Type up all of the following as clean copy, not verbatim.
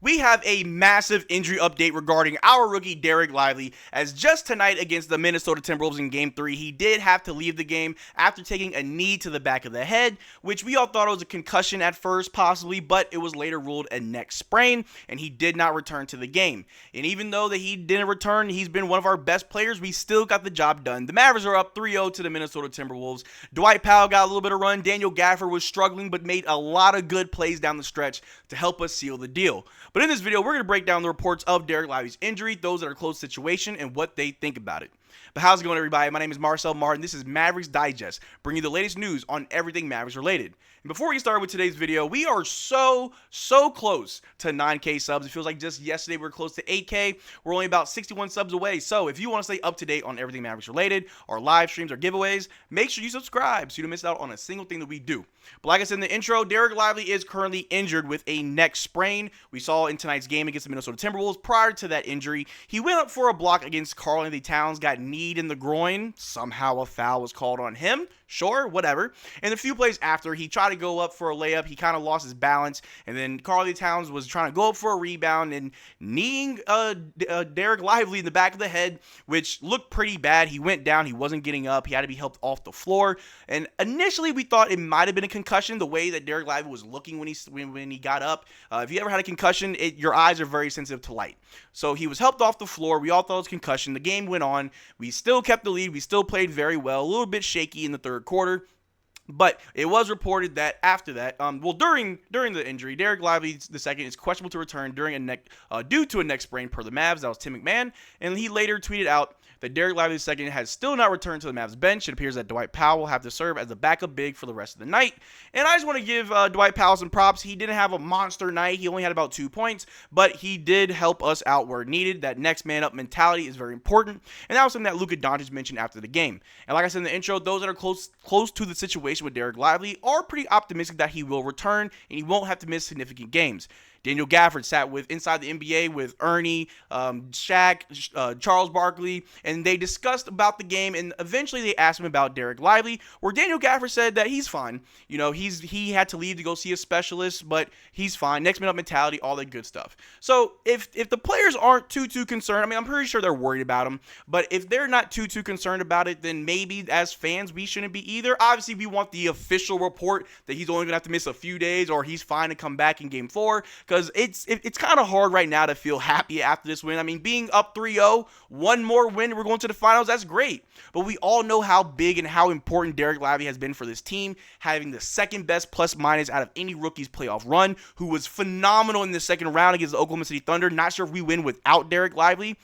We have a massive injury update regarding our rookie Dereck Lively, as just tonight against the Minnesota Timberwolves in Game 3, he did have to leave the game after taking a knee to the back of the head, which we all thought it was a concussion at first, possibly, but it was later ruled a neck sprain, and he did not return to the game. And even though that he didn't return, he's been one of our best players, we still got the job done. The Mavericks are up 3-0 to the Minnesota Timberwolves. Dwight Powell got a little bit of run. Daniel Gafford was struggling, but made a lot of good plays down the stretch to help us seal the deal. But in this video, we're going to break down the reports of Dereck Lively's injury, those that are close situation, and what they think about it. But how's it going, everybody? My name is Marcel Martin. This is Mavs Digest, bringing you the latest news on everything Mavericks related. And before we start with today's video, we are so close to 9K subs. It feels like just yesterday we were close to 8K. We're only about 61 subs away. So if you want to stay up to date on everything Mavericks related, our live streams, our giveaways, make sure you subscribe so you don't miss out on a single thing that we do. But like I said in the intro, Dereck Lively is currently injured with a neck sprain. We saw in tonight's game against the Minnesota Timberwolves. Prior to that injury, he went up for a block against Karl-Anthony Towns, got kneed in the groin. Somehow a foul was called on him. Sure, whatever. And a few plays after, he tried to go up for a layup. He kind of lost his balance. And then Karl-Anthony Towns was trying to go up for a rebound and kneeing Dereck Lively in the back of the head, which looked pretty bad. He went down. He wasn't getting up. He had to be helped off the floor. And initially, we thought it might have been a concussion, the way that Dereck Lively was looking when he got up. If you ever had a concussion, your eyes are very sensitive to light. So he was helped off the floor. We all thought it was concussion. The game went on. We still kept the lead. We still played very well. A little bit shaky in the third quarter. But it was reported that after that, during the injury, Dereck Lively II is questionable to return due to a neck sprain per the Mavs. That was Tim McMahon. And he later tweeted out that Dereck Lively II has still not returned to the Mavs bench. It appears that Dwight Powell will have to serve as a backup big for the rest of the night. And I just want to give Dwight Powell some props. He didn't have a monster night. He only had about 2 points, but he did help us out where needed. That next man up mentality is very important. And that was something that Luka Doncic mentioned after the game. And like I said in the intro, those that are close to the situation with Dereck Lively are pretty optimistic that he will return and he won't have to miss significant games. Daniel Gafford sat with inside the NBA with Ernie, Shaq, Charles Barkley, and they discussed about the game, and eventually they asked him about Dereck Lively, where Daniel Gafford said that he's fine. You know, he had to leave to go see a specialist, but he's fine. Next man up mentality, all that good stuff. So if the players aren't too concerned, I mean, I'm pretty sure they're worried about him, but if they're not too concerned about it, then maybe as fans we shouldn't be either. Obviously, we want the official report that he's only gonna have to miss a few days or he's fine to come back in Game 4. Because it's kind of hard right now to feel happy after this win. I mean, being up 3-0, one more win, we're going to the finals, that's great. But we all know how big and how important Dereck Lively has been for this team, having the second best plus-minus out of any rookie's playoff run, who was phenomenal in the second round against the Oklahoma City Thunder. Not sure if we win without Dereck Lively.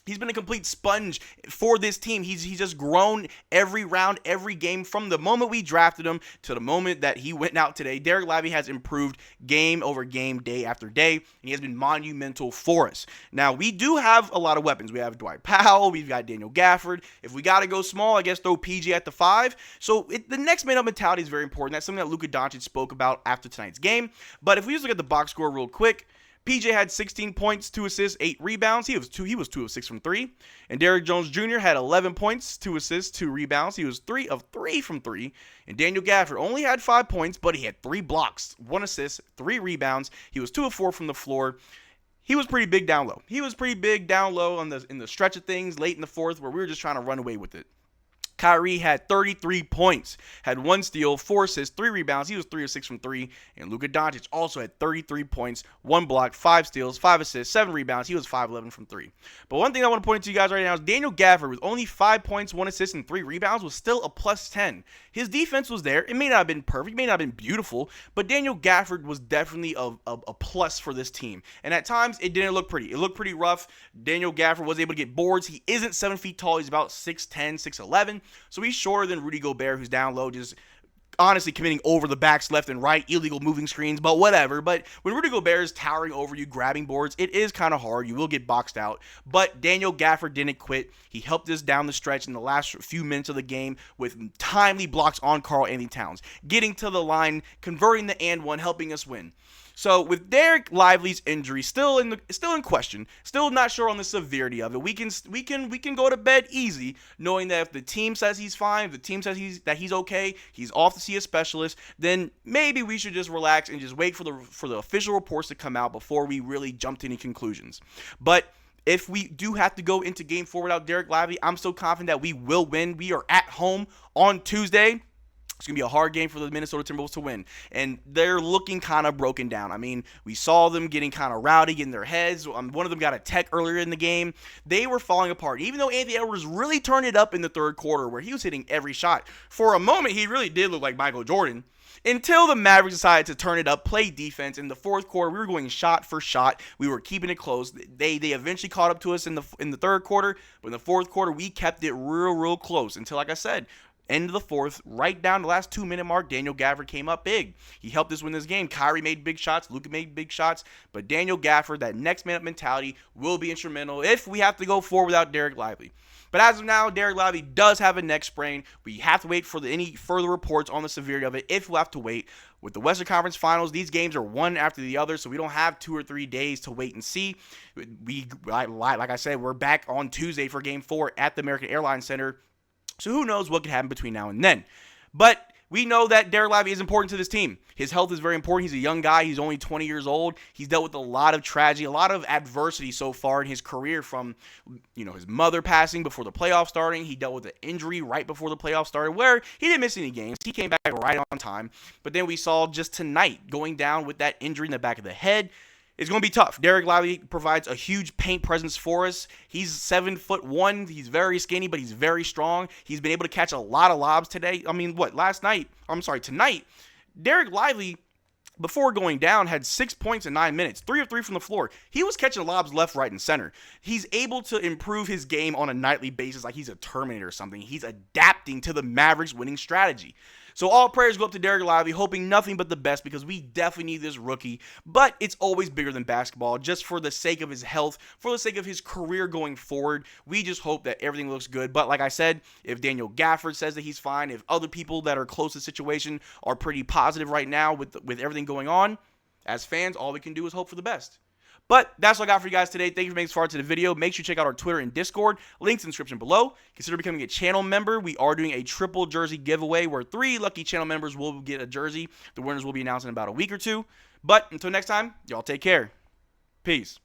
He's been a complete sponge for this team. He's just grown every round, every game from the moment we drafted him to the moment that he went out today. Dereck Lively has improved game over game, day after day, and he has been monumental for us. Now, we do have a lot of weapons. We have Dwight Powell. We've got Daniel Gafford. If we got to go small, I guess throw PG at the 5. So the next man up mentality is very important. That's something that Luka Doncic spoke about after tonight's game. But if we just look at the box score real quick, PJ had 16 points, 2 assists, 8 rebounds. He was 2 of 6 from 3. And Derrick Jones Jr. had 11 points, 2 assists, 2 rebounds. He was 3 of 3 from 3. And Daniel Gafford only had 5 points, but he had 3 blocks, 1 assist, 3 rebounds. He was 2 of 4 from the floor. He was pretty big down low. He was pretty big down low in the stretch of things late in the fourth where we were just trying to run away with it. Kyrie had 33 points, had 1 steal, 4 assists, 3 rebounds. He was 3 of 6 from 3. And Luka Doncic also had 33 points, 1 block, 5 steals, 5 assists, 7 rebounds. He was 5-11 from 3. But one thing I want to point to you guys right now is Daniel Gafford with only 5 points, 1 assist, and 3 rebounds was still a plus 10. His defense was there. It may not have been perfect, it may not have been beautiful, but Daniel Gafford was definitely a plus for this team. And at times, it didn't look pretty. It looked pretty rough. Daniel Gafford was able to get boards. He isn't 7 feet tall. He's about 6'10", 6'11". So he's shorter than Rudy Gobert, who's down low, just honestly committing over the backs left and right, illegal moving screens, but whatever. But when Rudy Gobert is towering over you, grabbing boards, it is kind of hard. You will get boxed out. But Daniel Gafford didn't quit. He helped us down the stretch in the last few minutes of the game with timely blocks on Karl-Anthony Towns, getting to the line, converting the and one, helping us win. So with Dereck Lively's injury still in question, still not sure on the severity of it, we can go to bed easy knowing that if the team says he's fine, if the team says he's okay, he's off to see a specialist, then maybe we should just relax and just wait for the official reports to come out before we really jump to any conclusions. But if we do have to go into game 4 without Dereck Lively, I'm so confident that we will win. We are at home on Tuesday. It's going to be a hard game for the Minnesota Timberwolves to win. And they're looking kind of broken down. I mean, we saw them getting kind of rowdy in their heads. One of them got a tech earlier in the game. They were falling apart. Even though Anthony Edwards really turned it up in the third quarter where he was hitting every shot. For a moment, he really did look like Michael Jordan. Until the Mavericks decided to turn it up, play defense. In the fourth quarter, we were going shot for shot. We were keeping it close. They eventually caught up to us in the third quarter. But in the fourth quarter, we kept it real close. Until, like I said, end of the fourth, right down the last 2-minute mark, Daniel Gafford came up big. He helped us win this game. Kyrie made big shots. Luka made big shots. But Daniel Gafford, that next man up mentality, will be instrumental if we have to go forward without Dereck Lively. But as of now, Dereck Lively does have a neck sprain. We have to wait for any further reports on the severity of it if we'll have to wait. With the Western Conference Finals, these games are one after the other, so we don't have 2 or 3 days to wait and see. Like I said, we're back on Tuesday for Game 4 at the American Airlines Center. So who knows what could happen between now and then. But we know that Dereck Lively is important to this team. His health is very important. He's a young guy. He's only 20 years old. He's dealt with a lot of tragedy, a lot of adversity so far in his career from, his mother passing before the playoffs starting. He dealt with an injury right before the playoffs started where he didn't miss any games. He came back right on time. But then we saw just tonight going down with that injury in the back of the head. It's going to be tough. Dereck Lively provides a huge paint presence for us. He's 7'1". He's very skinny, but he's very strong. He's been able to catch a lot of lobs today. Tonight, Dereck Lively, before going down, had 6 points in 9 minutes, 3 of 3 from the floor. He was catching lobs left, right, and center. He's able to improve his game on a nightly basis like he's a Terminator or something. He's adapting to the Mavericks' winning strategy. So all prayers go up to Dereck Lively, hoping nothing but the best because we definitely need this rookie. But it's always bigger than basketball, just for the sake of his health, for the sake of his career going forward. We just hope that everything looks good. But like I said, if Daniel Gafford says that he's fine, if other people that are close to the situation are pretty positive right now with everything going on, as fans, all we can do is hope for the best. But that's what I got for you guys today. Thank you for making this far to the video. Make sure you check out our Twitter and Discord. Links in the description below. Consider becoming a channel member. We are doing a triple jersey giveaway where 3 lucky channel members will get a jersey. The winners will be announced in about a week or 2. But until next time, y'all take care. Peace.